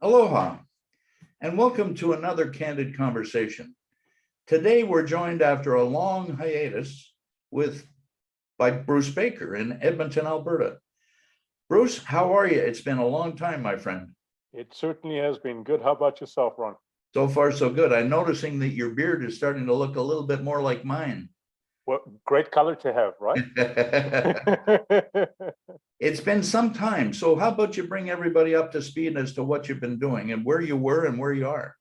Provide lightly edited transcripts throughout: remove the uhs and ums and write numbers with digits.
Aloha, and welcome to another Candid Conversation. Today, we're joined after a long hiatus by Bruce Baker in Edmonton, Alberta. Bruce, how are you? It's been a long time, my friend. It certainly has been good. How about yourself, Ron? So far, so good. I'm noticing that your beard is starting to look a little bit more like mine. What great color to have, right? It's been some time. So how about you bring everybody up to speed as to what you've been doing and where you were and where you are?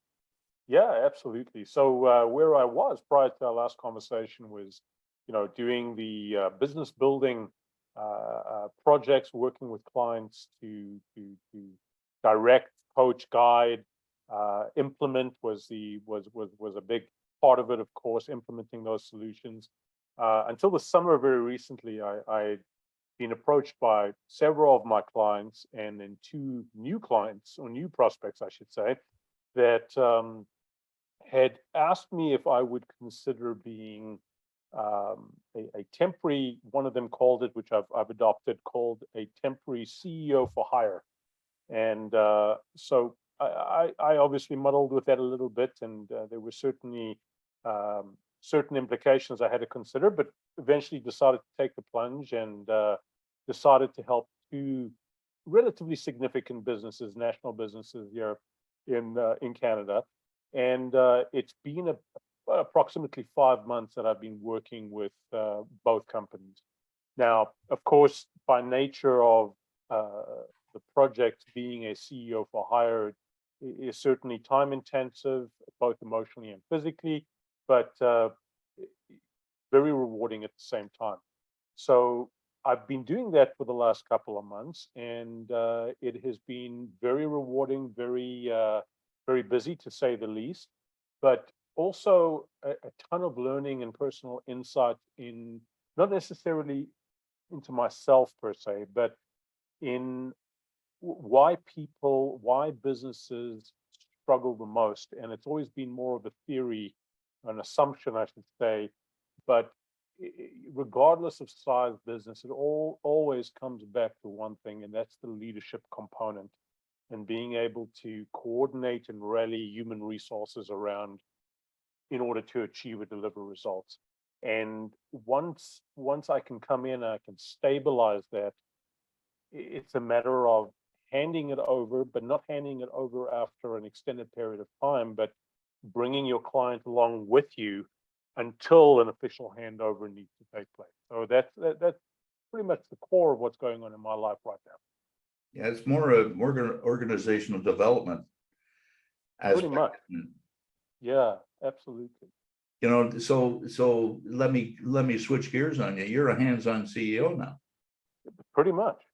Yeah, absolutely. So where I was prior to our last conversation was, doing the business building projects, working with clients to direct, coach, guide, implement was a big part of it. Of course, implementing those solutions. Until the summer, very recently, I'd been approached by several of my clients, and then two new clients or new prospects, I should say, that had asked me if I would consider being a temporary, one of them called it, which I've adopted, called a temporary CEO for hire. And so I obviously muddled with that a little bit, and there were certainly certain implications I had to consider, but eventually decided to take the plunge and decided to help two relatively significant businesses, national businesses here in Canada. And it's been approximately 5 months that I've been working with both companies. Now, of course, by nature of the project being a CEO for hire is certainly time intensive, both emotionally and physically, but very rewarding at the same time. So I've been doing that for the last couple of months, and it has been very rewarding, very busy to say the least, but also a ton of learning and personal insight in not necessarily into myself per se, but in why businesses struggle the most. And it's always been more of a theory, an assumption, I should say, but regardless of size business, it always comes back to one thing, and that's the leadership component and being able to coordinate and rally human resources around in order to achieve or deliver results. And once I can come in, I can stabilize that. It's a matter of handing it over, but not handing it over after an extended period of time, but bringing your client along with you until an official handover needs to take place. So that's pretty much the core of what's going on in my life right now. Yeah, it's more organizational development Pretty much. Yeah, absolutely. So let me switch gears on you. You're a hands-on CEO now. Pretty much.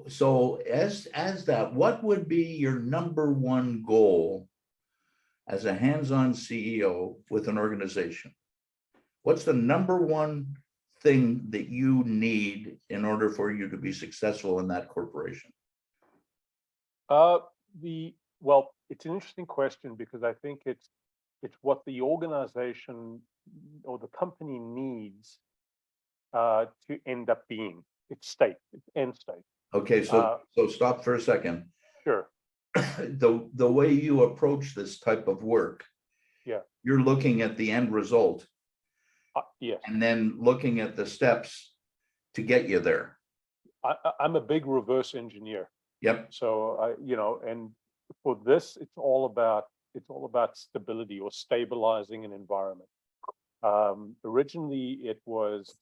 So as that, what would be your number one goal as a hands-on CEO with an organization? What's the number one thing that you need in order for you to be successful in that corporation? Well, it's an interesting question because I think it's what the organization or the company needs to end up being. Its end state. Okay, so stop for a second. Sure. The way you approach this type of work, yeah, you're looking at the end result. Yes. And then looking at the steps to get you there. I'm a big reverse engineer. Yep. So and for this, it's all about stability or stabilizing an environment. Originally, it was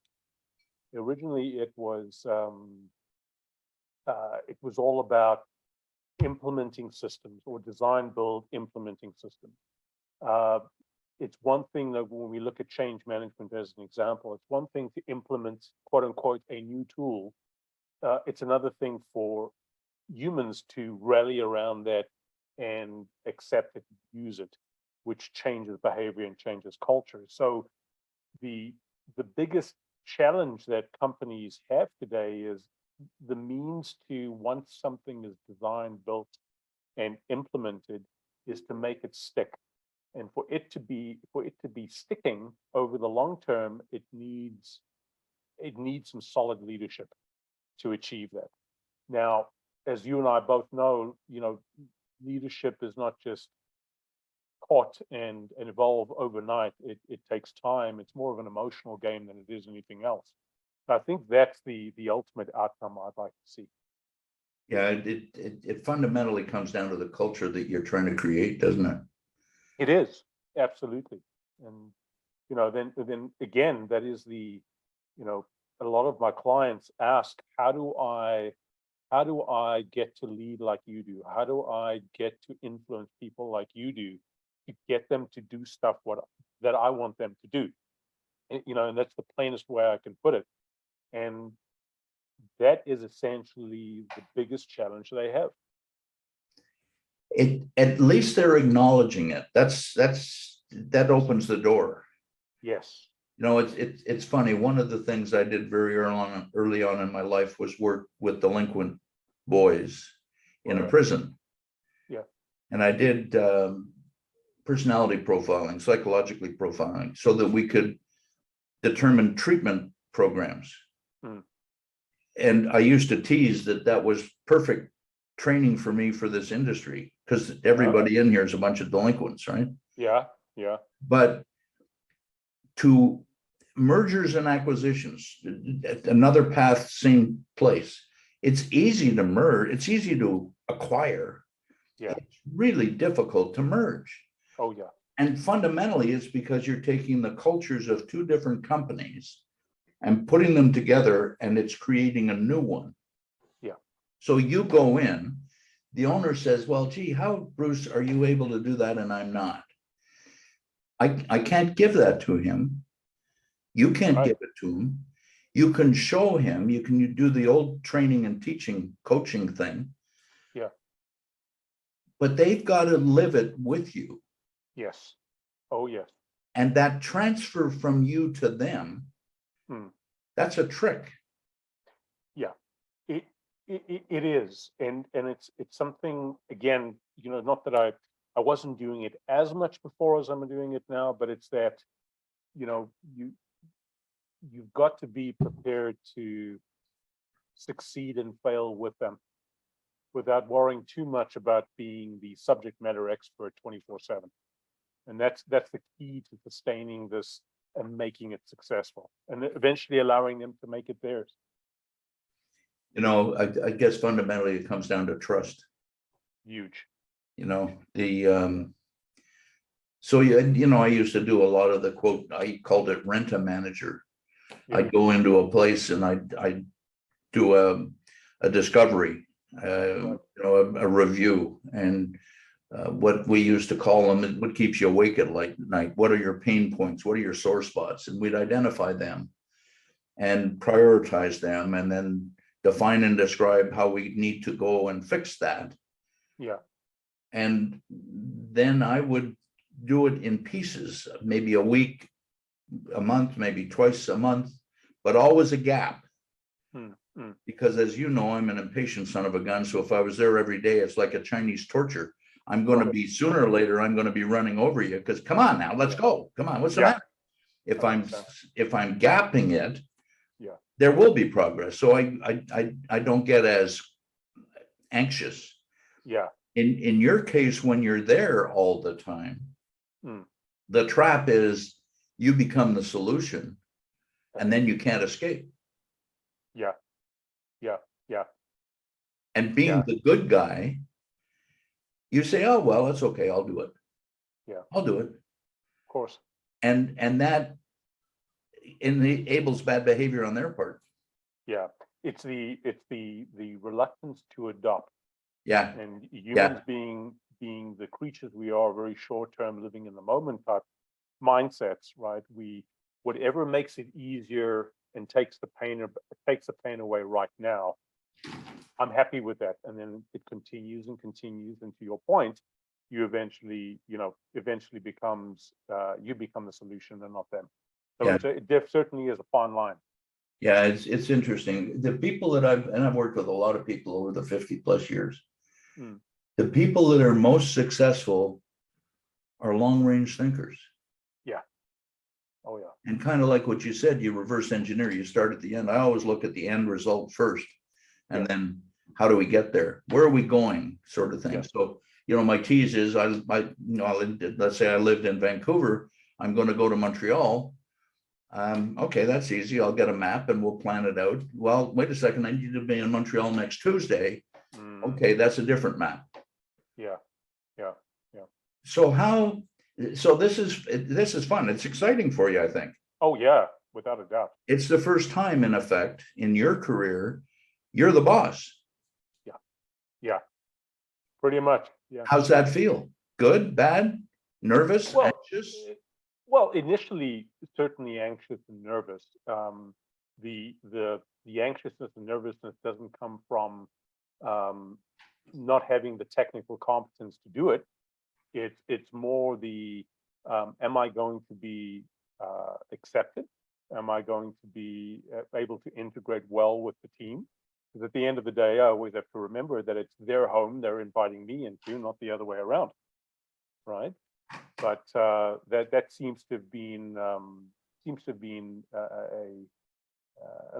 all about implementing systems or design, build, implementing systems. It's one thing that when we look at change management as an example, it's one thing to implement, quote unquote, a new tool. It's another thing for humans to rally around that and accept it, use it, which changes behavior and changes culture. So the biggest challenge that companies have today is the means to, once something is designed, built, and implemented, is to make it stick. And for it to be sticking over the long term, it needs some solid leadership to achieve that. Now, as you and I both know, leadership is not just caught and evolve overnight. It takes time. It's more of an emotional game than it is anything else. I think that's the ultimate outcome I'd like to see. Yeah, it fundamentally comes down to the culture that you're trying to create, doesn't it? It is absolutely, and then again, that is a lot of my clients ask, how do I get to lead like you do? How do I get to influence people like you do to get them to do stuff that I want them to do? And that's the plainest way I can put it. And that is essentially the biggest challenge they have. At least they're acknowledging it. That opens the door. Yes. It's funny. One of the things I did very early on in my life was work with delinquent boys in a prison. Yeah. And I did personality profiling, psychologically profiling, so that we could determine treatment programs. Mm. And I used to tease that was perfect training for me for this industry, because everybody in here is a bunch of delinquents, right? Yeah. Yeah. But to mergers and acquisitions, another path, same place. It's easy to merge. It's easy to acquire. Yeah. It's really difficult to merge. Oh, yeah. And fundamentally, it's because you're taking the cultures of two different companies and putting them together, and it's creating a new one. Yeah. So you go in, the owner says, well, gee, how, Bruce, are you able to do that? And I'm not. I can't give that to him. You can't give it to him. You can show him, you can do the old training and teaching, coaching thing. Yeah. But they've got to live it with you. Yes. Oh, yes. And that transfer from you to them, that's a trick. Yeah, it is, and it's something, again, not that I wasn't doing it as much before as I'm doing it now, but it's that you've got to be prepared to succeed and fail with them without worrying too much about being the subject matter expert 24/7. And that's the key to sustaining this and making it successful, and eventually allowing them to make it theirs. I guess fundamentally it comes down to trust. Huge. So I used to do a lot of the quote, I called it rent a manager. Yeah. I'd go into a place and I'd do a discovery, a review, and what we used to call them, what keeps you awake at night? What are your pain points? What are your sore spots? And we'd identify them and prioritize them, and then define and describe how we need to go and fix that. Yeah. And then I would do it in pieces, maybe a week, a month, maybe twice a month, but always a gap. Because as you know, I'm an impatient son of a gun. So if I was there every day, it's like a Chinese torture. I'm going to be, sooner or later, I'm going to be running over you, because come on now, let's go. Come on, what's the matter? If I'm gapping it, there will be progress. So I don't get as anxious. Yeah. In your case, when you're there all the time, the trap is you become the solution, and then you can't escape. Yeah. Yeah. Yeah. And being the good guy, you say, oh, well, it's okay, I'll do it. Yeah. I'll do it. Of course. And that enables bad behavior on their part. Yeah. It's the reluctance to adopt. Yeah. And humans being the creatures we are, very short-term, living in the moment type mindsets, right? Whatever makes it easier and takes the pain away right now, I'm happy with that. And then it continues and continues. And to your point, you eventually becomes you become the solution and not them. So it certainly is a fine line. Yeah, it's interesting. The people that I've worked with a lot of people over the 50 plus years. The people that are most successful are long range thinkers. Yeah. Oh yeah. And kind of like what you said, you reverse engineer. You start at the end. I always look at the end result first, and then how do we get there? Where are we going? Sort of thing. So my tease is let's say I lived in Vancouver, I'm going to go to Montreal. Okay, that's easy. I'll get a map and we'll plan it out. Well, wait a second. I need to be in Montreal next Tuesday. Okay, that's a different map. Yeah. So this is fun. It's exciting for you, I think. Oh yeah, without a doubt. It's the first time, in effect, in your career, you're the boss. Yeah, pretty much. Yeah. How's that feel? Good, bad, nervous, Well, anxious? initially certainly anxious and nervous. The anxiousness and nervousness doesn't come from not having the technical competence to do it. It's more the am I going to be accepted? Am I going to be able to integrate well with the team? Because at the end of the day, I always have to remember that it's their home they're inviting me into, not the other way around, right? But that seems to have been a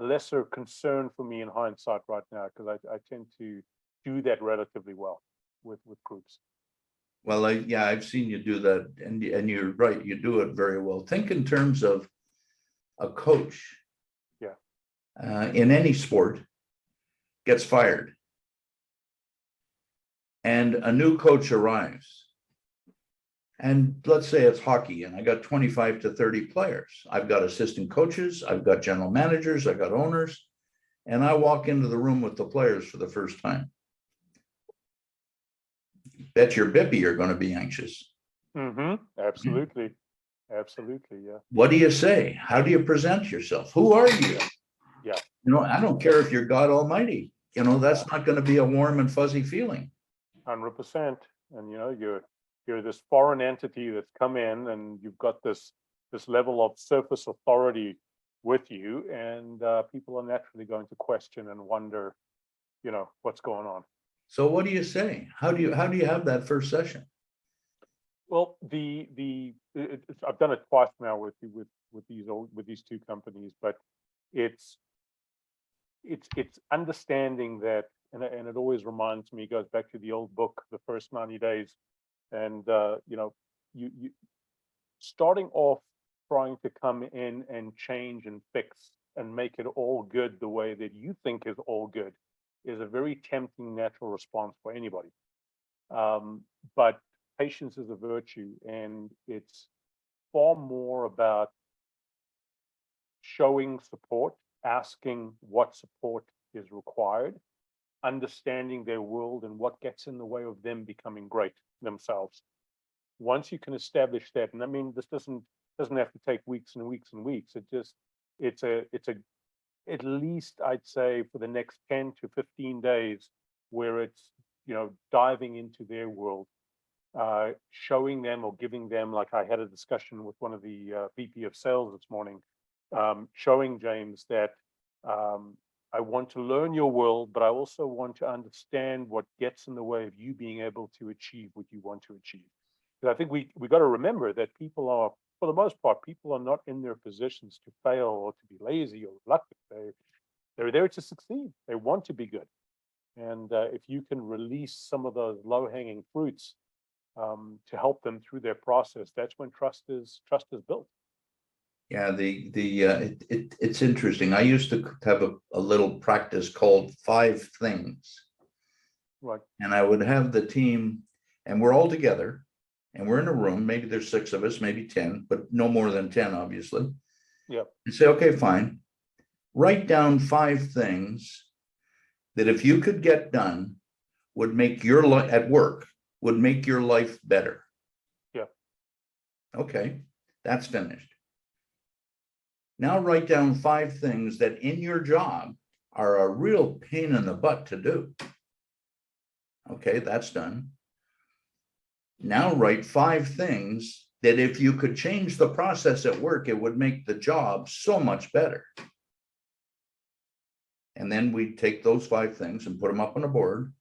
lesser concern for me in hindsight right now, because I tend to do that relatively well with groups. Well, I've seen you do that, and you're right, you do it very well. Think in terms of a coach. Yeah. In any sport, gets fired, and a new coach arrives. And let's say it's hockey, and I got 25 to 30 players. I've got assistant coaches, I've got general managers, I've got owners, and I walk into the room with the players for the first time. Bet your bippy you're going to be anxious. Absolutely. Absolutely. Yeah. What do you say? How do you present yourself? Who are you? Yeah. I don't care if you're God Almighty. That's not going to be a warm and fuzzy feeling. 100%. And you're this foreign entity that's come in, and you've got this level of surface authority with you, and people are naturally going to question and wonder, what's going on. So what do you say? How do you have that first session? Well, I've done it twice now with these two companies, but it's understanding that, and it always reminds me, goes back to the old book, The First 90 Days, and you starting off trying to come in and change and fix and make it all good the way that you think is all good is a very tempting natural response for anybody. But patience is a virtue, and it's far more about showing support, asking what support is required, understanding their world and what gets in the way of them becoming great themselves. Once you can establish that, and I mean, this doesn't have to take weeks and weeks and weeks. It's at least, I'd say, for the next 10 to 15 days, where it's diving into their world, showing them or giving them, like I had a discussion with one of the VP of sales this morning, showing James that I want to learn your world, but I also want to understand what gets in the way of you being able to achieve what you want to achieve. Because I think we got to remember that people are, for the most part, people are not in their positions to fail or to be lazy or reluctant. They're there to succeed. They want to be good. And if you can release some of those low-hanging fruits to help them through their process, that's when trust is built. Yeah, it's interesting. I used to have a little practice called 5 things. Right. And I would have the team, and we're all together, and we're in a room. Maybe there's 6 of us, maybe 10, but no more than 10, obviously. Yeah. And say, okay, fine. Write down 5 things that if you could get done would make your life at work, would make your life better. Yeah. Okay, that's finished. Now write down 5 things that in your job are a real pain in the butt to do. Okay, that's done. Now write 5 things that if you could change the process at work, it would make the job so much better. And then we take those 5 things and put them up on a board.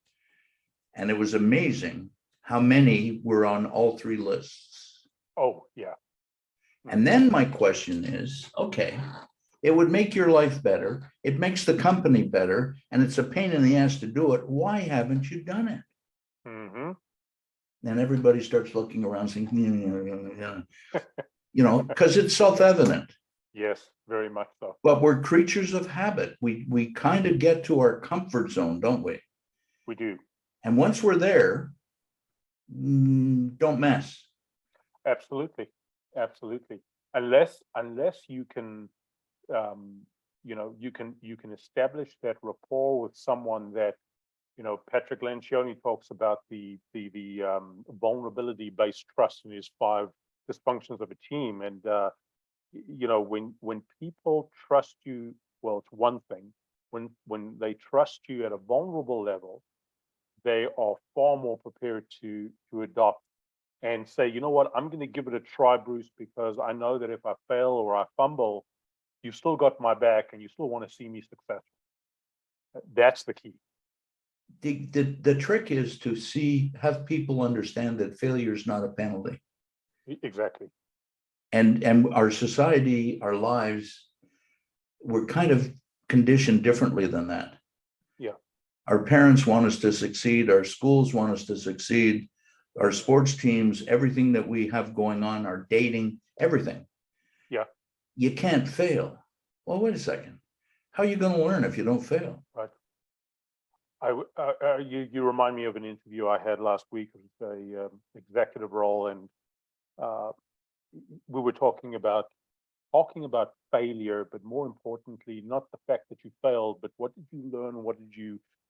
And it was amazing how many were on all 3 lists. Oh, yeah. And then my question is, okay, it would make your life better. It makes the company better. And it's a pain in the ass to do it. Why haven't you done it? And everybody starts looking around saying, because it's self-evident. Yes, very much so. But we're creatures of habit. We kind of get to our comfort zone, don't we? We do. And once we're there, don't mess. Absolutely. Absolutely. Unless you can, you can establish that rapport with someone that, Patrick Lencioni talks about the vulnerability-based trust in his 5 dysfunctions of a team. And, when people trust you, well, it's one thing. When they trust you at a vulnerable level, they are far more prepared to adopt and say, you know what, I'm going to give it a try, Bruce, because I know that if I fail or I fumble, you've still got my back and you still want to see me successful. That's the key. The trick is to have people understand that failure is not a penalty. Exactly. And our society, our lives, we're kind of conditioned differently than that. Yeah. Our parents want us to succeed. Our schools want us to succeed. Our sports teams, everything that we have going on, our dating, everything. Yeah. You can't fail. Well, wait a second. How are you going to learn if you don't fail? Right. You remind me of an interview I had last week with a executive role, and we were talking about failure, but more importantly, not the fact that you failed, but what did you learn?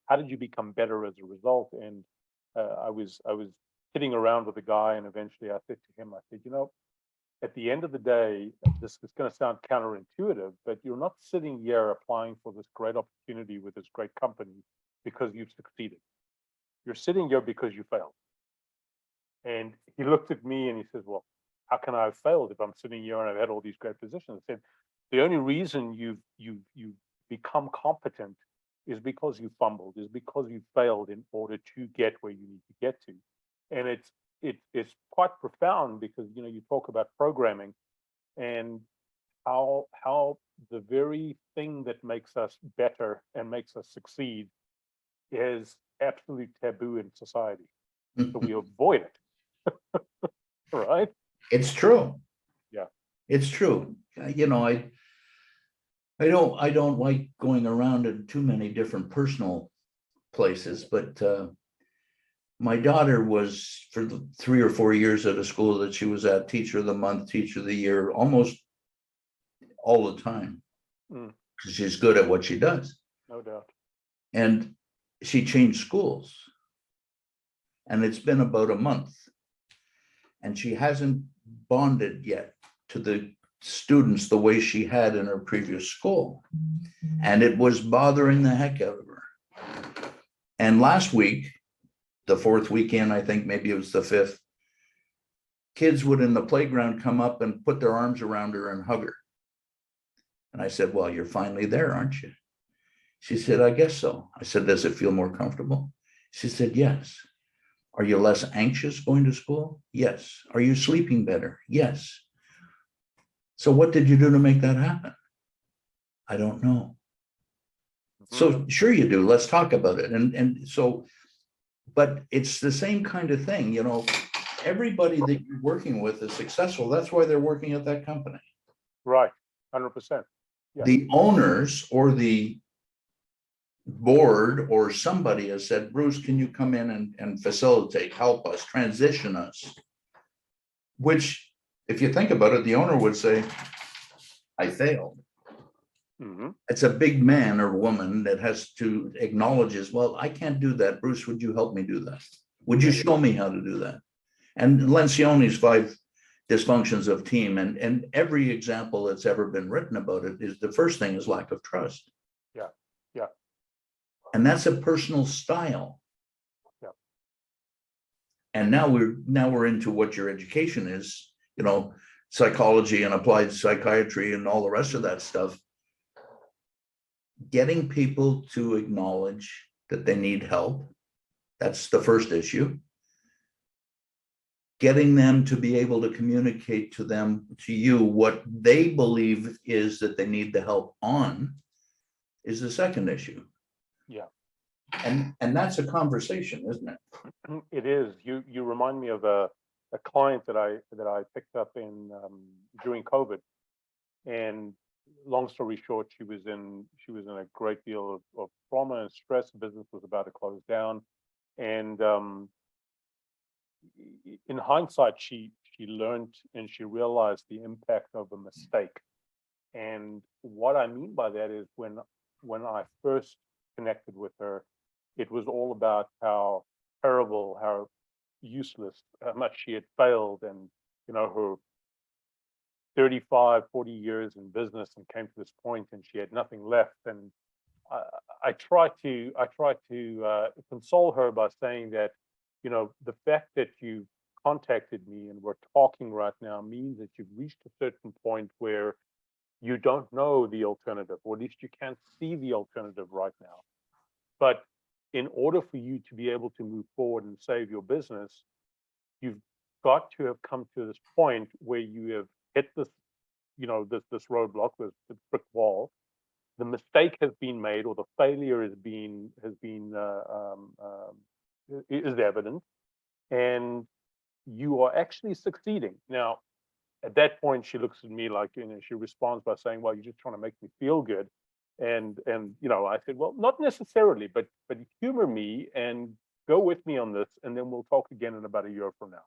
How did you become better as a result? And I was kidding around with the guy, and eventually I said to him, I said, at the end of the day, this is going to sound counterintuitive, but you're not sitting here applying for this great opportunity with this great company because you've succeeded. You're sitting here because you failed. And he looked at me and he says, well, how can I have failed if I'm sitting here and I've had all these great positions? I said, the only reason you've become competent is because you fumbled, is because you failed in order to get where you need to get to. And it's quite profound because, you talk about programming and how the very thing that makes us better and makes us succeed is absolute taboo in society. So we avoid it. Right? It's true. Yeah. It's true. I don't like going around in too many different personal places, but my daughter was, for the 3 or 4 years at a school that she was at, teacher of the month, teacher of the year, almost all the time, because she's good at what she does. No doubt. And she changed schools. And it's been about a month. And she hasn't bonded yet to the students the way she had in her previous school. And it was bothering the heck out of her. And last week, the 4th weekend, I think maybe it was the 5th, kids would in the playground come up and put their arms around her and hug her. And I said, well, you're finally there, aren't you? She said, I guess so. I said, does it feel more comfortable? She said, yes. Are you less anxious going to school? Yes. Are you sleeping better? Yes. So what did you do to make that happen? I don't know. So sure you do. Let's talk about it. And so, but it's the same kind of thing, everybody that you're working with is successful. That's why they're working at that company. Right. 100%. Yeah. The owners or the board or somebody has said, Bruce, can you come in and facilitate, help us, transition us? Which, if you think about it, the owner would say, I failed. It's a big man or woman that has to acknowledge as well, I can't do that. Bruce, would you help me do that? Would you show me how to do that? And Lencioni's 5 dysfunctions of team, and every example that's ever been written about it, is the first thing is lack of trust. Yeah. Yeah. And that's a personal style. Yeah. And now we're into what your education is, psychology and applied psychiatry and all the rest of that stuff. Getting people to acknowledge that they need help. That's the first issue. Getting them to be able to communicate to you, what they believe is that they need the help on is the second issue. Yeah. And that's a conversation, isn't it? It is. You remind me of a client that I picked up in during COVID, and long story short, she was in a great deal of trauma and stress. Business was about to close down, and in hindsight, she learned and she realized the impact of a mistake. And what I mean by that is when I first connected with her, it was all about how terrible, how useless, how much she had failed, and her 35, 40 years in business and came to this point and she had nothing left. And I, I try to console her by saying that, the fact that you contacted me and we're talking right now means that you've reached a certain point where you don't know the alternative, or at least you can't see the alternative right now. But in order for you to be able to move forward and save your business, you've got to have come to this point where you have hit this, this roadblock, this brick wall. The mistake has been made, or the failure is evident, and you are actually succeeding. Now, at that point, she looks at me like, she responds by saying, "Well, you're just trying to make me feel good." And I said, "Well, not necessarily, but humor me and go with me on this, and then we'll talk again in about a year from now."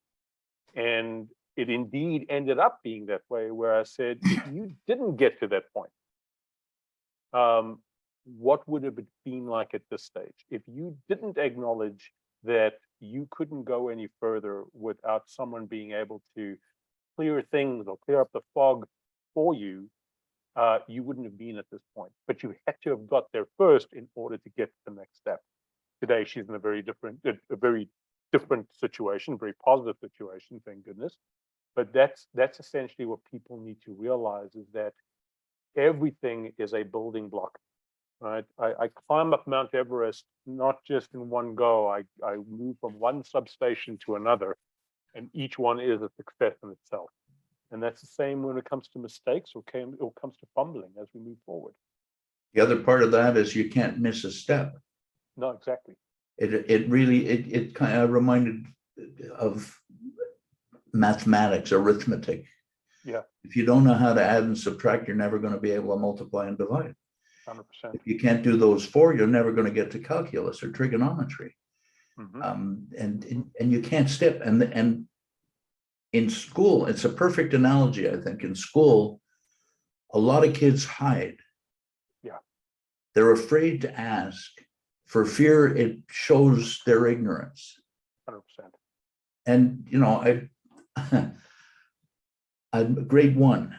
And it indeed ended up being that way, where I said, if you didn't get to that point, what would it have been like at this stage? If you didn't acknowledge that you couldn't go any further without someone being able to clear things or clear up the fog for you, you wouldn't have been at this point. But you had to have got there first in order to get to the next step. Today, she's in a very different situation, very positive situation, thank goodness. But that's essentially what people need to realize, is that everything is a building block, right? I climb up Mount Everest not just in one go. I move from one substation to another, and each one is a success in itself. And that's the same when it comes to mistakes or comes to fumbling as we move forward. The other part of that is you can't miss a step. No, exactly. It really kind of reminded of mathematics, arithmetic. Yeah, If you don't know how to add and subtract, you're never going to be able to multiply and divide. 100%. If you can't do those four, you're never going to get to calculus or trigonometry. And you can't step. And in school, it's a perfect analogy, I think. In school, a lot of kids hide. Yeah. They're afraid to ask for fear it shows their ignorance. 100%. And, I'm grade one.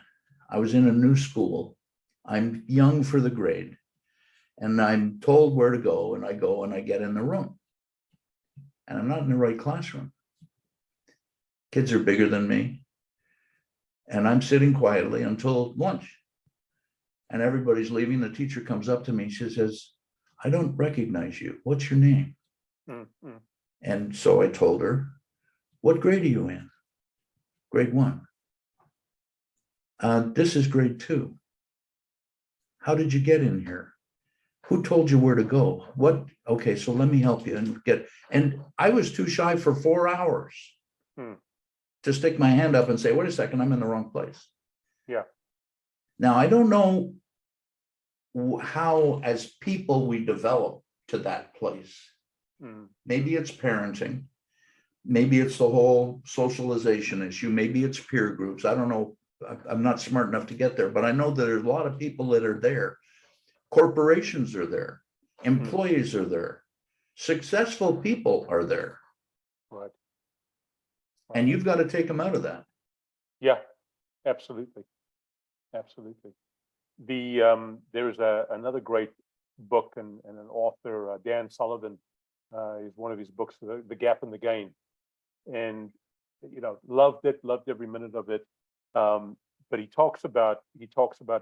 I was in a new school. I'm young for the grade. And I'm told where to go. And I go and I get in the room. And I'm not in the right classroom. Kids are bigger than me. And I'm sitting quietly until lunch. And everybody's leaving. The teacher comes up to me. She says, "I don't recognize you. What's your name?" Mm-hmm. And so I told her, "What grade are you in?" "Grade one." "This is grade two." "How did you get in here? Who told you where to go? What?" "Okay, so let me help you and I was too shy for 4 hours to stick my hand up and say, "Wait a second, I'm in the wrong place." Yeah. Now, I don't know how, as people, we develop to that place. Maybe it's parenting. Maybe it's the whole socialization issue. Maybe it's peer groups. I don't know. I'm not smart enough to get there, but I know that there's a lot of people that are there. Corporations are there. Employees are there. Successful people are there. Right. And you've got to take them out of that. Yeah, absolutely. Absolutely. There's another great book and an author, Dan Sullivan, is one of his books, The Gap and the Gain. And, loved every minute of it. But he talks about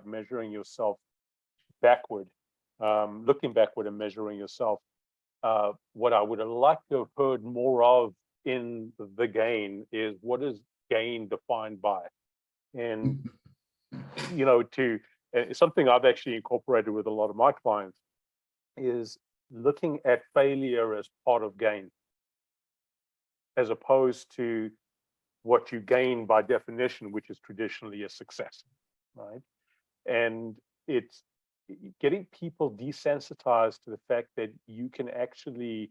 measuring yourself backward, looking backward and measuring yourself. What I would have liked to have heard more of in The Gain is, what is gain defined by? And, something I've actually incorporated with a lot of my clients is looking at failure as part of gain. as opposed to what you gain by definition, which is traditionally a success, right? And it's getting people desensitized to the fact that you can actually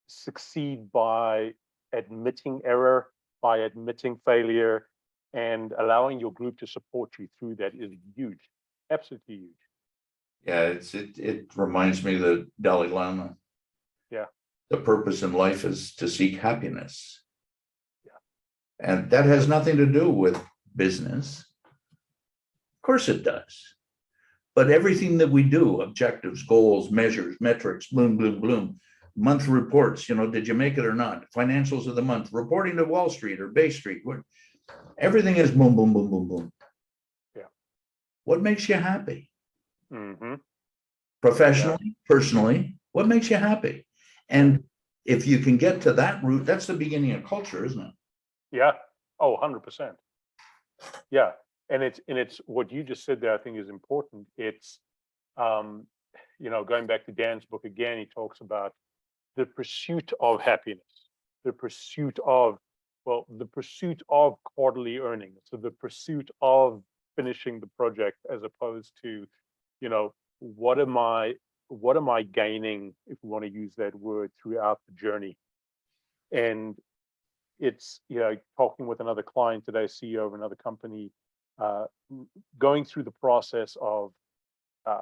succeed by admitting error, by admitting failure, and allowing your group to support you through that is huge, absolutely huge. Yeah, it reminds me of the Dalai Lama. Yeah, The purpose in life is to seek happiness. yeah, And that has nothing to do with business. Of course it does. But everything that we do, objectives, goals, measures, metrics, bloom, bloom, bloom, month reports, did you make it or not? Financials of the month, reporting to Wall Street or Bay Street. Everything is boom, boom, boom, boom, boom. yeah. What makes you happy? Mm-hmm. Yeah, Professionally, personally, what makes you happy? And if you can get to that root, that's the beginning of culture, isn't it? yeah. Oh, 100%. Yeah. And it's what you just said there, I think is important. It's um, going back to Dan's book again, he talks about the pursuit of happiness, the pursuit of, well, the pursuit of quarterly earnings, so the pursuit of finishing the project, as opposed to, you know, what am I, what am I gaining, if we want to use that word, throughout the journey. And it's, talking with another client today, CEO of another company, uh, going through the process of uh,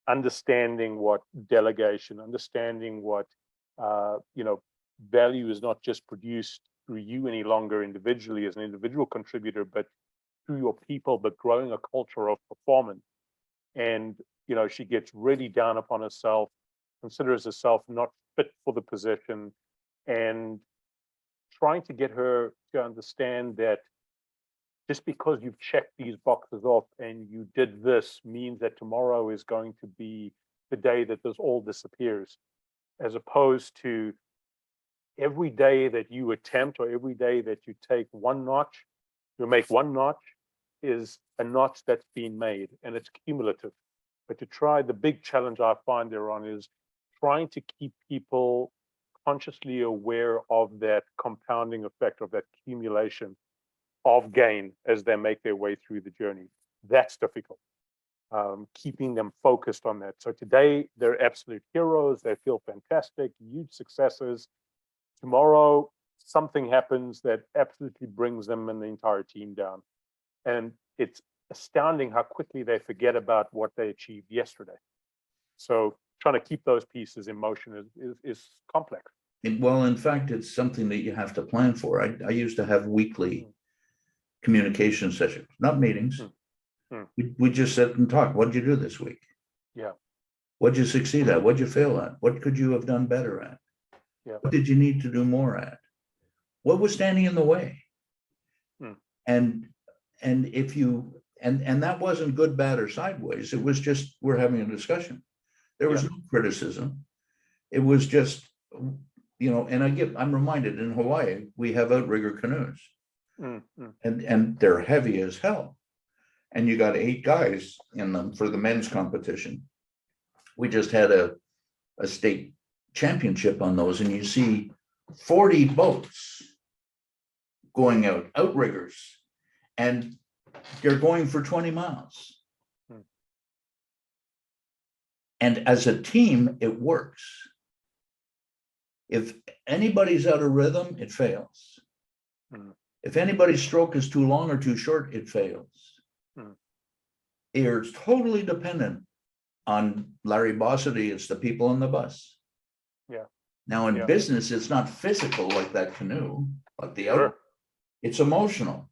understanding what delegation, understanding what value is not just produced through you any longer individually as an individual contributor, but through your people, but growing a culture of performance. And she gets really down upon herself, considers herself not fit for the position, and trying to get her to understand that just because you've checked these boxes off and you did this means that tomorrow is going to be the day that this all disappears, as opposed to every day that you attempt, or every day that you take one notch, you make one notch, is a notch that's been made, and it's cumulative. But to try, the big challenge I find thereon is trying to keep people consciously aware of that compounding effect, of that accumulation of gain as they make their way through the journey. That's difficult. Keeping them focused on that. So today they're absolute heroes. They feel fantastic, huge successes. Tomorrow something happens that absolutely brings them and the entire team down. And it's astounding how quickly they forget about what they achieved yesterday. So trying to keep those pieces in motion is complex. Well, in fact, it's something that you have to plan for. I used to have weekly Mm, communication sessions, not meetings. mm, mm. We just sit and talk. What did you do this week? Yeah, What did you succeed at? What did you fail at? What could you have done better at? yeah. What did you need to do more at? What was standing in the way? Mm, And if you and that wasn't good, bad, or sideways. It was just we're having a discussion. There was yeah. no criticism. It was just, and I'm reminded in Hawaii, we have outrigger canoes, Mm, mm, and they're heavy as hell. And you got 8 guys in them for the men's competition. We just had a state championship on those, and you see 40 boats going out, outriggers, and they're going for 20 miles. mm. And as a team, it works. If anybody's out of rhythm, it fails. Mm. If anybody's stroke is too long or too short, it fails. Mm. You're totally dependent on Larry Bossidy. It's the people on the bus. Yeah, Now in yeah. business, it's not physical like that canoe, like the Sure. it's emotional.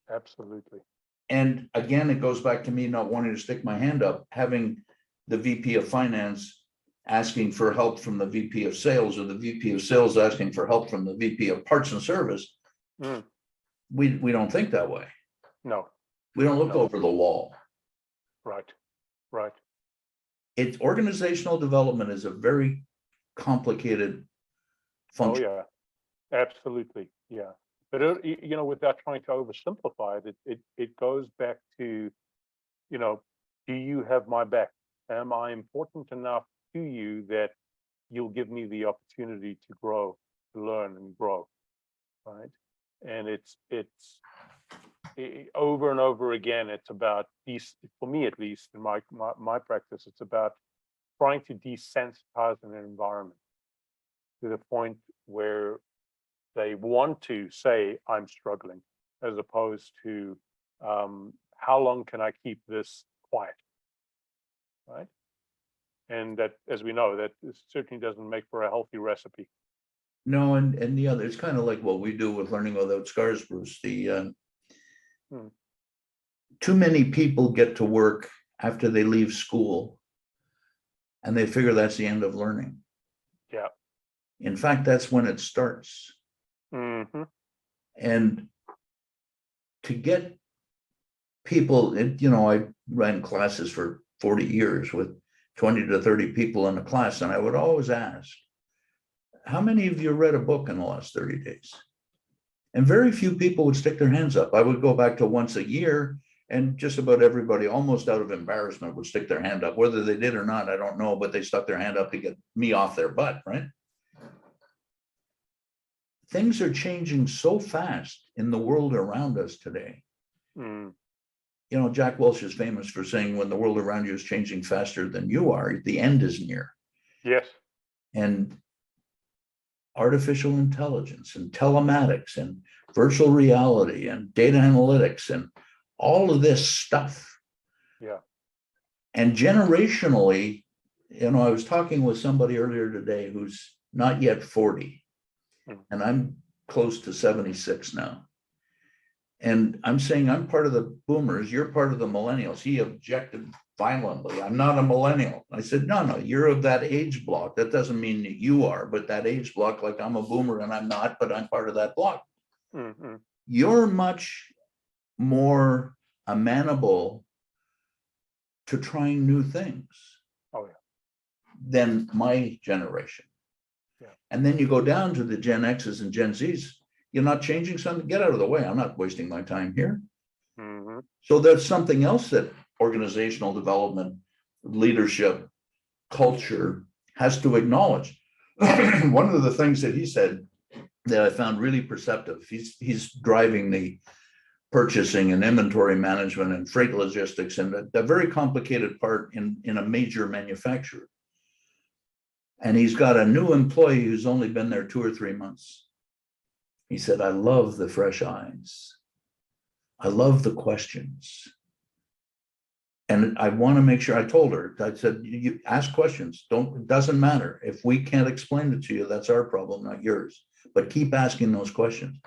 Absolutely. And again, it goes back to me not wanting to stick my hand up, having the VP of finance asking for help from the VP of sales, or the VP of sales asking for help from the VP of parts and service. Mm. We don't think that way. No, We don't look no. over the wall. Right, right. It's organizational development is a very complicated Oh, function. yeah. Absolutely. Yeah. But without trying to oversimplify it, it goes back to, do you have my back? Am I important enough to you that you'll give me the opportunity to grow? to learn and grow, right? And over and over again, it's about these, for me at least, in my practice, it's about trying to desensitize an environment to the point where they want to say, I'm struggling, as opposed to, how long can I keep this quiet, right? And that, as we know, that certainly doesn't make for a healthy recipe. No, and the other, it's kind of like what we do with Learning Without Scars, Bruce. Too many people get to work after they leave school and they figure that's the end of learning. Yeah. In fact, that's when it starts. Mm-hmm. And to get people, I ran classes for 40 years with 20 to 30 people in a class, and I would always ask, how many of you read a book in the last 30 days? And very few people would stick their hands up. I would go back to once a year, and just about everybody, almost out of embarrassment, would stick their hand up. Whether they did or not, I don't know, but they stuck their hand up to get me off their butt, right? Things are changing so fast in the world around us today. Mm. Jack Welch is famous for saying, when the world around you is changing faster than you are, the end is near. Yes. And artificial intelligence and telematics and virtual reality and data analytics and all of this stuff. Yeah. And generationally, I was talking with somebody earlier today who's not yet 40, and I'm close to 76 now. And I'm saying, I'm part of the boomers, you're part of the millennials. He objected violently. I'm not a millennial. I said, no, you're of that age block. That doesn't mean that you are, but that age block, like I'm a boomer and I'm not, but I'm part of that block. Mm-hmm. You're much more amenable to trying new things than my generation. Yeah. And then you go down to the Gen X's and Gen Z's. You're not changing something, get out of the way. I'm not wasting my time here. Mm-hmm. So there's something else that organizational development, leadership, culture has to acknowledge. One of the things that he said that I found really perceptive, he's driving the purchasing and inventory management and freight logistics and a very complicated part in a major manufacturer. And he's got a new employee who's only been there 2 or 3 months. He said, I love the fresh eyes. I love the questions. And I want to make sure, I told her, I said, you ask questions. It doesn't matter. If we can't explain it to you, that's our problem, not yours. But keep asking those questions.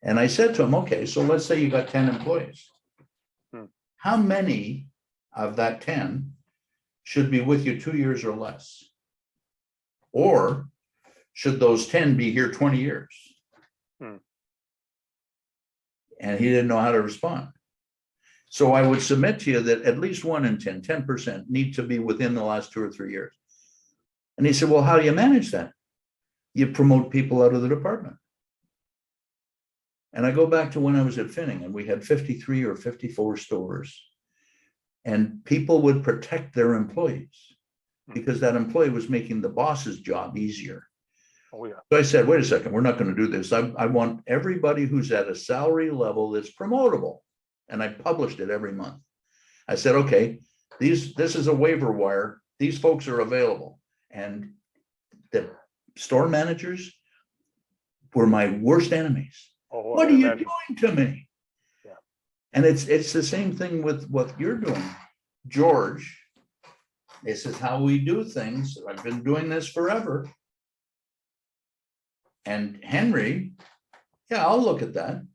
And I said to him, okay, so let's say you got 10 employees. How many of that 10 should be with you 2 years or less? Or should those 10 be here 20 years? And he didn't know how to respond. So I would submit to you that at least 1 in 10, 10% need to be within the last 2 or 3 years. And he said, well, how do you manage that? You promote people out of the department. And I go back to when I was at Finning and we had 53 or 54 stores, and people would protect their employees because that employee was making the boss's job easier. Oh, yeah. So I said, wait a second, we're not going to do this. I want everybody who's at a salary level that's promotable. And I published it every month. I said, okay, this is a waiver wire. These folks are available. And the store managers were my worst enemies. Oh, what are you doing to me? Yeah. And it's the same thing with what you're doing. George, this is how we do things. I've been doing this forever. And Henry, yeah, I'll look at that.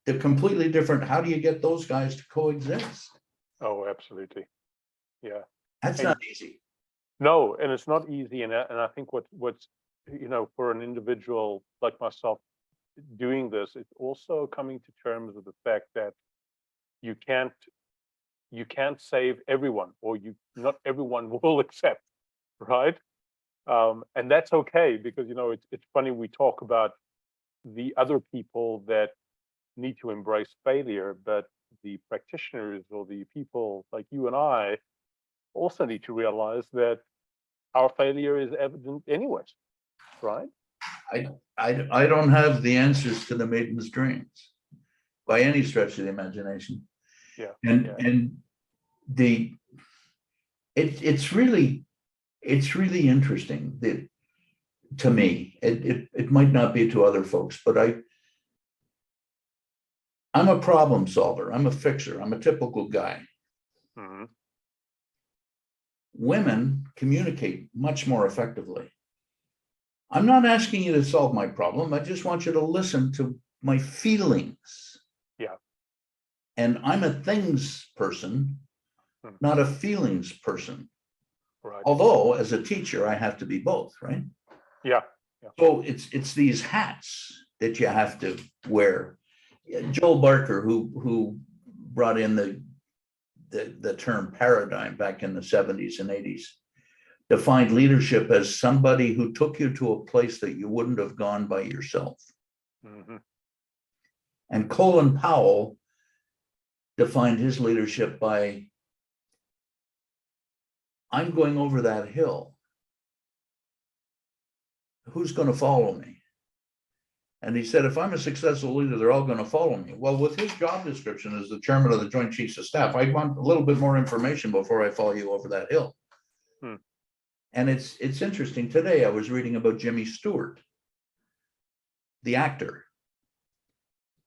They're completely different. How do you get those guys to coexist? Oh, absolutely. Yeah. That's not easy. No, and it's not easy. And I think what's, for an individual like myself doing this, it's also coming to terms with the fact that you can't save everyone, or not everyone will accept, right? And that's okay, because it's funny, we talk about the other people that need to embrace failure, but the practitioners or the people like you and I also need to realize that our failure is evident anyways, right? I don't have the answers to the maiden's dreams by any stretch of the imagination. Yeah. And Yeah. and the it's really interesting that to me, it might not be to other folks, but I'm a problem solver. I'm a fixer. I'm a typical guy. Hmm. Women communicate much more effectively. I'm not asking you to solve my problem. I just want you to listen to my feelings. Yeah. And I'm a things person, Hmm. not a feelings person. Right. Although as a teacher, I have to be both, right? Yeah. Yeah. So it's these hats that you have to wear. Joel Barker, who brought in the term paradigm back in the 70s and 80s, defined leadership as somebody who took you to a place that you wouldn't have gone by yourself. Hmm. And Colin Powell defined his leadership by, I'm going over that hill. Who's going to follow me? And he said, if I'm a successful leader, they're all going to follow me. Well, with his job description as the chairman of the Joint Chiefs of Staff, I want a little bit more information before I follow you over that hill. Hmm. And it's interesting. Today, I was reading about Jimmy Stewart, the actor,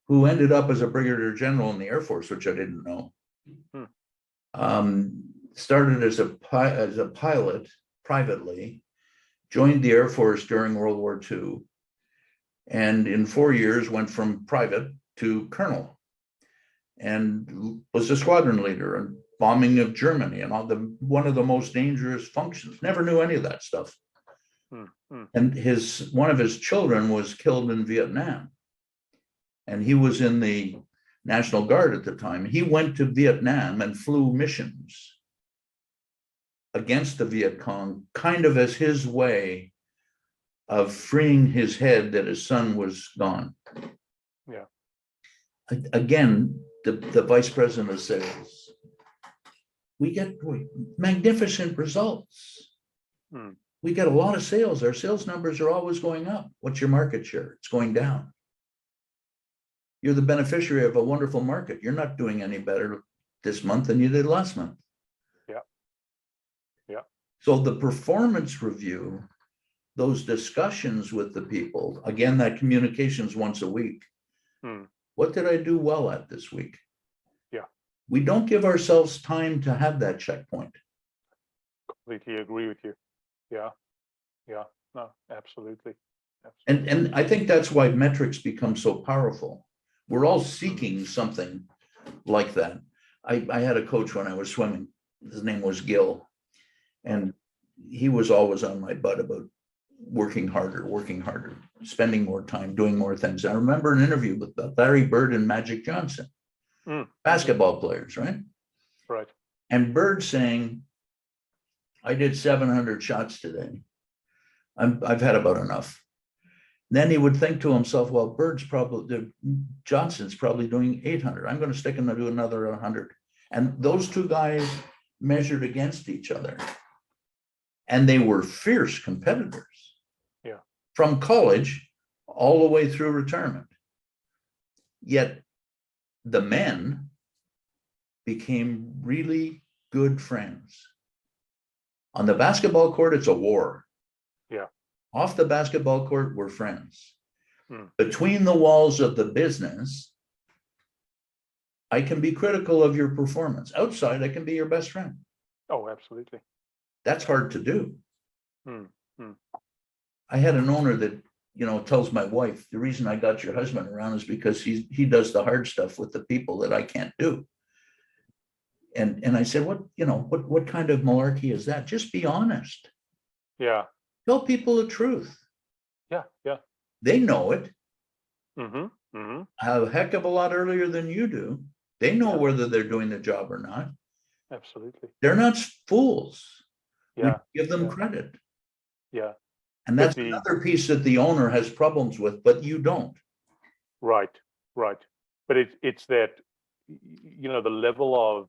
who ended up as a brigadier general in the Air Force, which I didn't know. Started as a pilot privately, joined the Air Force during World War II, and in 4 years went from private to colonel, and was a squadron leader and bombing of Germany and one of the most dangerous functions. Never knew any of that stuff. And one of his children was killed in Vietnam, and he was in the National Guard at the time. He went to Vietnam and flew missions against the Viet Cong, kind of as his way of freeing his head that his son was gone. Yeah. Again, the vice president of sales, we get magnificent results. We get a lot of sales. Our sales numbers are always going up. What's your market share? It's going down. You're the beneficiary of a wonderful market. You're not doing any better this month than you did last month. Yeah. Yeah. So the performance review, those discussions with the people, again, that communications once a week. What did I do well at this week? Yeah. We don't give ourselves time to have that checkpoint. Completely agree with you. Yeah. Yeah. No, absolutely. And I think that's why metrics become so powerful. We're all seeking something like that. I had a coach when I was swimming. His name was Gil. And he was always on my butt about working harder, spending more time, doing more things. I remember an interview with Larry Bird and Magic Johnson, basketball players, right? Right. And Bird saying, I did 700 shots today. I've had about enough. Then he would think to himself, well, Johnson's probably doing 800. I'm going to stick him to do another 100. And those two guys measured against each other. And they were fierce competitors. Yeah. From college all the way through retirement. Yet the men became really good friends. On the basketball court, it's a war. Yeah. Off the basketball court, we're friends. Between the walls of the business, I can be critical of your performance. Outside, I can be your best friend. Oh, absolutely. That's hard to do. I had an owner that, tells my wife, the reason I got your husband around is because he does the hard stuff with the people that I can't do. And I said, what kind of malarkey is that? Just be honest. Yeah. Tell people the truth. Yeah. Yeah. They know it. A heck of a lot earlier than you do. They know whether they're doing the job or not. Absolutely. They're not fools. Yeah. We give them credit. Yeah. And that's another piece that the owner has problems with, but you don't. Right. Right. But it's that, the level of,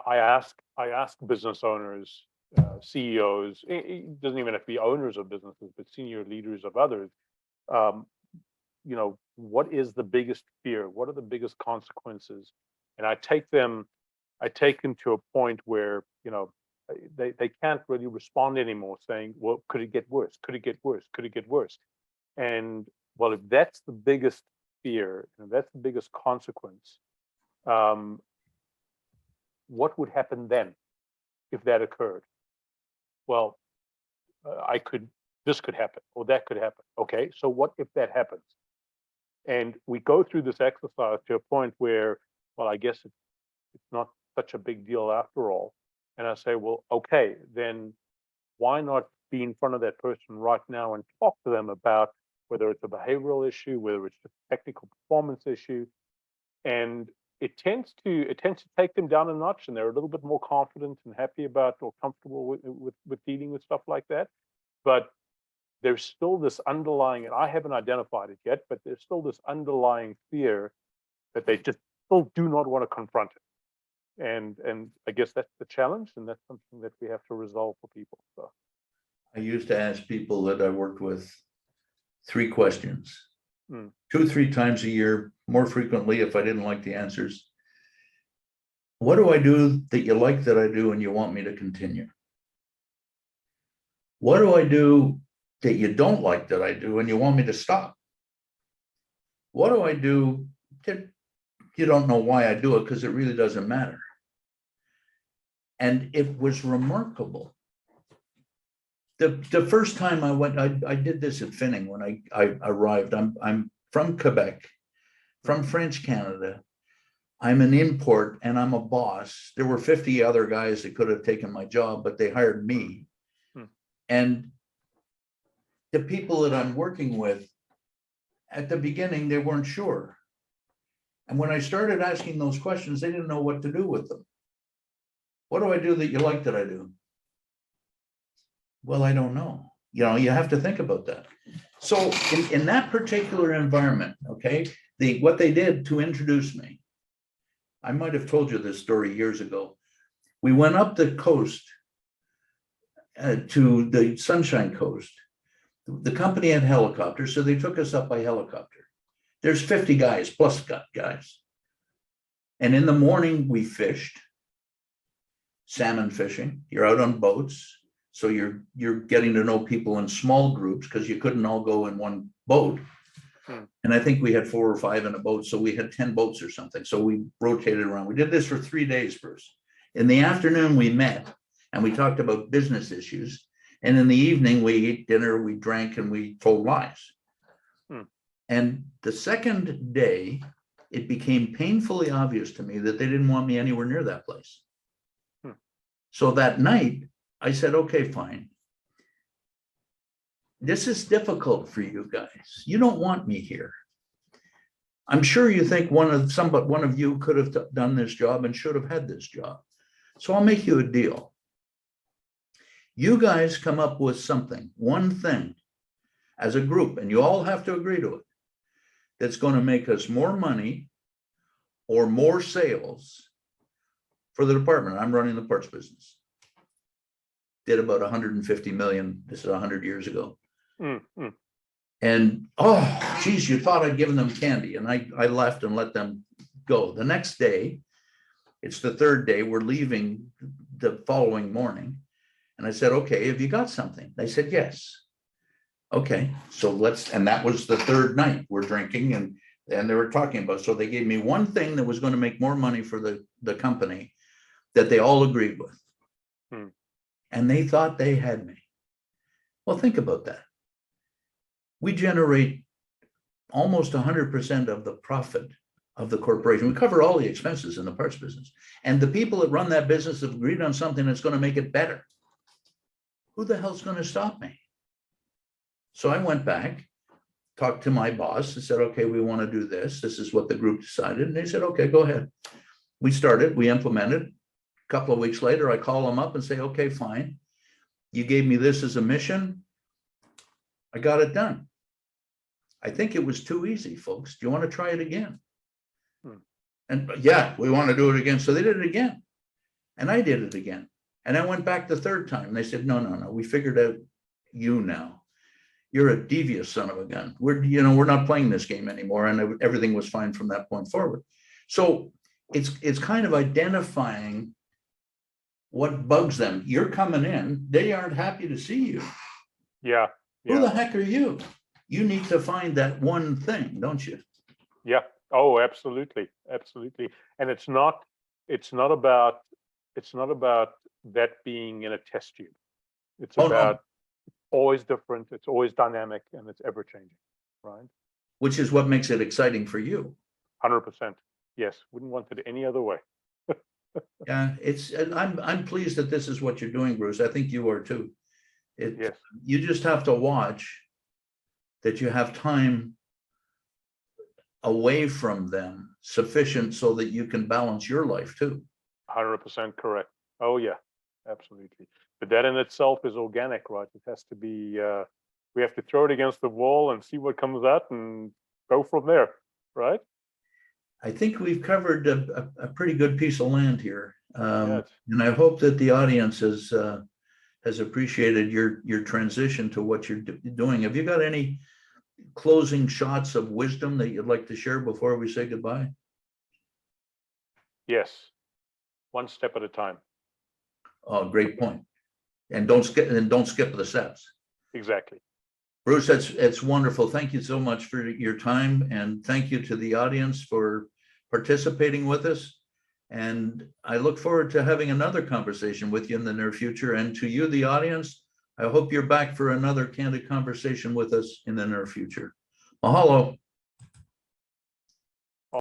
I ask business owners, CEOs, it doesn't even have to be owners of businesses, but senior leaders of others, um, what is the biggest fear? What are the biggest consequences? And I take them to a point where, they can't really respond anymore, saying, well, could it get worse? Could it get worse? Could it get worse? And well, if that's the biggest fear, and that's the biggest consequence, um, what would happen then if that occurred? Well, this could happen, or that could happen. Okay, so what if that happens? And we go through this exercise to a point where, well, I guess it's not such a big deal after all. And I say, well, okay, then why not be in front of that person right now and talk to them about whether it's a behavioral issue, whether it's a technical performance issue, and it tends to take them down a notch, and they're a little bit more confident and happy about, or comfortable with dealing with stuff like that. But there's still this underlying, and I haven't identified it yet, but there's still this underlying fear that they just still do not want to confront it. And I guess that's the challenge, and that's something that we have to resolve for people. So I used to ask people that I worked with 3 questions, 2, 3 times a year, more frequently if I didn't like the answers. What do I do that you like that I do and you want me to continue? What do I do that you don't like that I do and you want me to stop? What do I do that you don't know why I do it, because it really doesn't matter? And it was remarkable. The first time I went, I did this at Finning when I arrived. I'm from Quebec, from French Canada. I'm an import and I'm a boss. There were 50 other guys that could have taken my job, but they hired me. And the people that I'm working with, at the beginning, they weren't sure. And when I started asking those questions, they didn't know what to do with them. What do I do that you like that I do? Well, I don't know. You have to think about that. So in that particular environment, okay, what they did to introduce me, I might have told you this story years ago. We went up the coast to the Sunshine Coast. The company had helicopters, so they took us up by helicopter. There's 50 guys plus guys. And in the morning we fished, salmon fishing. You're out on boats. So you're getting to know people in small groups, because you couldn't all go in one boat. And I think we had 4 or 5 in a boat. So we had 10 boats or something. So we rotated around. We did this for 3 days, Bruce. In the afternoon, we met and we talked about business issues. And in the evening, we ate dinner, we drank, and we told lies. And the second day, it became painfully obvious to me that they didn't want me anywhere near that place. So that night, I said, okay, fine. This is difficult for you guys. You don't want me here. I'm sure you think one of you could have done this job and should have had this job. So I'll make you a deal. You guys come up with something, one thing, as a group, and you all have to agree to it, that's going to make us more money or more sales for the department. I'm running the parts business. Did about 150 million. This is 100 years ago. And oh, geez, you thought I'd given them candy. And I left and let them go. The next day, it's the 3rd day, we're leaving the following morning. And I said, okay, have you got something? They said, yes. Okay, so and that was the 3rd night. We're drinking and they were talking about, so they gave me one thing that was going to make more money for the company that they all agreed with. And they thought they had me. Well, think about that. We generate almost 100% of the profit of the corporation. We cover all the expenses in the parts business. And the people that run that business have agreed on something that's going to make it better. Who the hell's going to stop me? So I went back, talked to my boss and said, okay, we want to do this. This is what the group decided. And they said, okay, go ahead. We started, we implemented. A couple of weeks later, I call them up and say, okay, fine. You gave me this as a mission. I got it done. I think it was too easy, folks. Do you want to try it again? And yeah, we want to do it again. So they did it again. And I did it again. And I went back the 3rd time. And they said, no, we figured out you now. you're a devious son of a gun. We're not playing this game anymore, and everything was fine from that point forward. So it's kind of identifying what bugs them. You're coming in, they aren't happy to see you. Yeah. Who the heck are you? You need to find that one thing, don't you? Yeah. Oh, absolutely. Absolutely. And it's not about that being in a test tube. It's Oh, about no. always different, it's always dynamic, and it's ever changing, right? Which is what makes it exciting for you. 100%. Yes. Wouldn't want it any other way. Yeah, and I'm pleased that this is what you're doing, Bruce. I think you are too. Yes. You just have to watch that you have time away from them sufficient so that you can balance your life too. 100% correct. Oh yeah, absolutely. But that in itself is organic, right? It has to be, we have to throw it against the wall and see what comes out and go from there, right? I think we've covered a pretty good piece of land here. Yes. And I hope that the audience has appreciated your transition to what you're doing. Have you got any closing shots of wisdom that you'd like to share before we say goodbye? Yes. One step at a time. Oh, great point. And don't skip the steps. Exactly. Bruce, it's wonderful. Thank you so much for your time, and thank you to the audience for participating with us. And I look forward to having another conversation with you in the near future. And to you, the audience, I hope you're back for another candid conversation with us in the near future. Mahalo.